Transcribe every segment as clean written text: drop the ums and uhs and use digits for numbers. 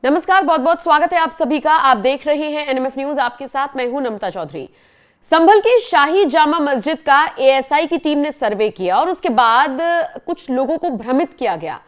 नमस्कार, बहुत बहुत स्वागत है आप सभी का। आप देख रहे हैं एनएमएफ न्यूज। आपके साथ मैं हूं नमता चौधरी। संभल की शाही जामा मस्जिद का एएसआई की टीम ने सर्वे किया और उसके बाद कुछ लोगों को भ्रमित किया गया।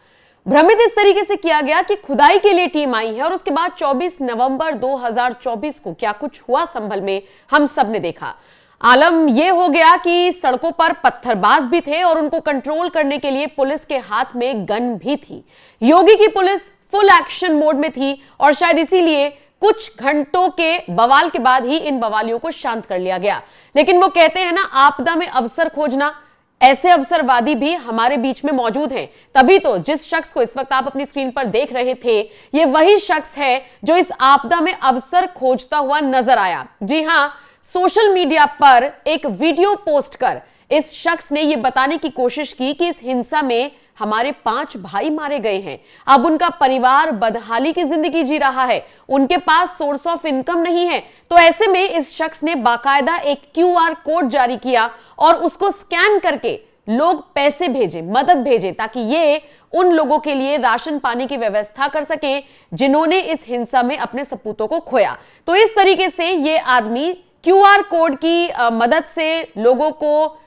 भ्रमित इस तरीके से किया गया कि खुदाई के लिए टीम आई है और उसके बाद 24 नवंबर 2024 को क्या कुछ हुआ संभल में हम सब ने देखा। आलम यह हो गया कि सड़कों पर पत्थरबाज भी थे और उनको कंट्रोल करने के लिए पुलिस के हाथ में गन भी थी। योगी की पुलिस फुल एक्शन मोड में थी और शायद इसीलिए कुछ घंटों के बवाल के बाद ही इन बवालियों को शांत कर लिया गया। लेकिन वो कहते हैं ना, आपदा में अवसर खोजना, ऐसे अवसरवादी भी हमारे बीच में मौजूद हैं। तभी तो जिस शख्स को इस वक्त आप अपनी स्क्रीन पर देख रहे थे, ये वही शख्स है जो इस आपदा में अवसर खोजता हुआ नजर आया। जी हां, सोशल मीडिया पर एक वीडियो पोस्ट कर इस शख्स ने यह बताने की कोशिश की कि इस हिंसा में हमारे 5 भाई मारे गए हैं। अब उनका परिवार बदहाली की जिंदगी जी रहा है, उनके पास सोर्स ऑफ इनकम नहीं है। तो ऐसे में इस शख्स ने बाकायदा एक क्यूआर कोड जारी किया और उसको स्कैन करके लोग पैसे भेजें, मदद भेजें, ताकि ये उन लोगों के लिए राशन पानी की व्यवस्था कर सकें जिन्होंने इस हिंसा में अपने सपूतों को खोया। तो इस तरीके से ये आदमी क्यूआर कोड की मदद से लोगों को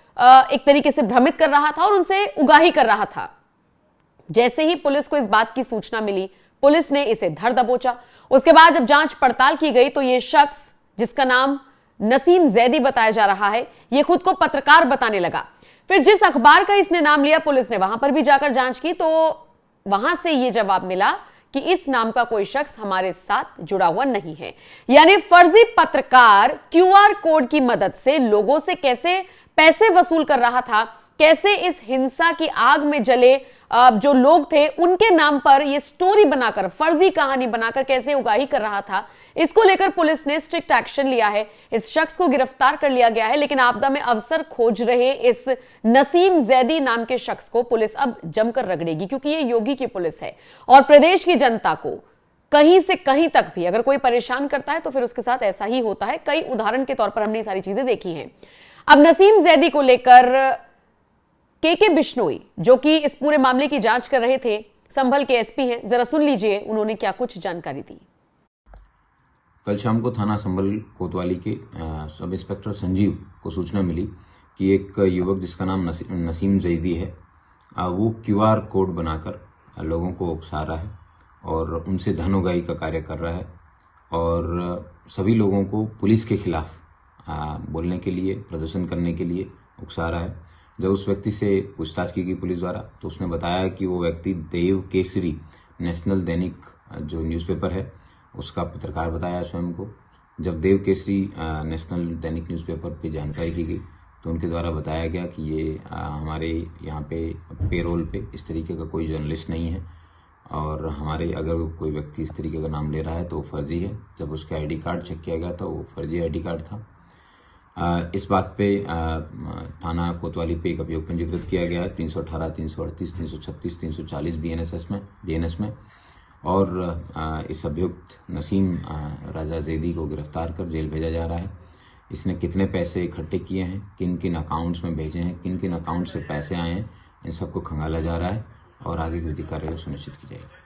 एक तरीके से भ्रमित कर रहा था और उनसे उगाही कर रहा था। जैसे ही पुलिस को इस बात की सूचना मिली, पुलिस ने इसे धर दबोचा। उसके बाद जब जांच पड़ताल की गई तो यह शख्स, जिसका नाम नसीम जैदी बताया जा रहा है, यह खुद को पत्रकार बताने लगा। फिर जिस अखबार का इसने नाम लिया, पुलिस ने वहां पर भी जाकर जांच की तो वहां से यह जवाब मिला कि इस नाम का कोई शख्स हमारे साथ जुड़ा हुआ नहीं है। यानी फर्जी पत्रकार क्यूआर कोड की मदद से लोगों से कैसे पैसे वसूल कर रहा था, कैसे इस हिंसा की आग में जले जो लोग थे उनके नाम पर यह स्टोरी बनाकर, फर्जी कहानी बनाकर कैसे उगाही कर रहा था, इसको लेकर पुलिस ने स्ट्रिक्ट एक्शन लिया है। इस शख्स को गिरफ्तार कर लिया गया है। लेकिन आपदा में अवसर खोज रहे इस नसीम जैदी नाम के शख्स को पुलिस अब जमकर रगड़ेगी, क्योंकि ये योगी की पुलिस है और प्रदेश की जनता को कहीं से कहीं तक भी अगर कोई परेशान करता है तो फिर उसके साथ ऐसा ही होता है। कई उदाहरण के तौर पर हमने ये सारी चीजें देखी हैं। अब नसीम जैदी को लेकर के बिश्नोई, जो कि इस पूरे मामले की जांच कर रहे थे, संभल के एसपी हैं, जरा सुन लीजिए उन्होंने क्या कुछ जानकारी दी। कल शाम को थाना संभल कोतवाली के सब इंस्पेक्टर संजीव को सूचना मिली कि एक युवक जिसका नाम नसीम जैदी है, वो क्यूआर कोड बनाकर लोगों को उकसा रहा है और उनसे धन उगाही का कार्य कर रहा है और सभी लोगों को पुलिस के खिलाफ बोलने के लिए, प्रदर्शन करने के लिए उकसा रहा है। जब उस व्यक्ति से पूछताछ की गई पुलिस द्वारा तो उसने बताया कि वो व्यक्ति देव केसरी नेशनल दैनिक जो न्यूज़पेपर है उसका पत्रकार बताया स्वयं को। जब देव केसरी नेशनल दैनिक न्यूज़पेपर पे जानकारी की गई तो उनके द्वारा बताया गया कि ये हमारे यहाँ पे पेरोल पे इस तरीके का कोई जर्नलिस्ट नहीं है और हमारे अगर कोई व्यक्ति इस तरीके का नाम ले रहा है तो वो फर्जी है। जब उसका आईडी कार्ड चेक किया गया तो वो फर्जी आईडी कार्ड था। इस बात पे थाना कोतवाली पे एक अभियोग पंजीकृत किया गया है 318, 338, 336, 340 बीएनएस में और इस अभियुक्त नसीम राजा जैदी को गिरफ्तार कर जेल भेजा जा रहा है। इसने कितने पैसे इकट्ठे किए हैं, किन किन अकाउंट्स में भेजे हैं, किन किन अकाउंट से पैसे आए हैं, इन सबको खंगाला जा रहा है और आगे की विधि कार्रवाई सुनिश्चित की जाएगी।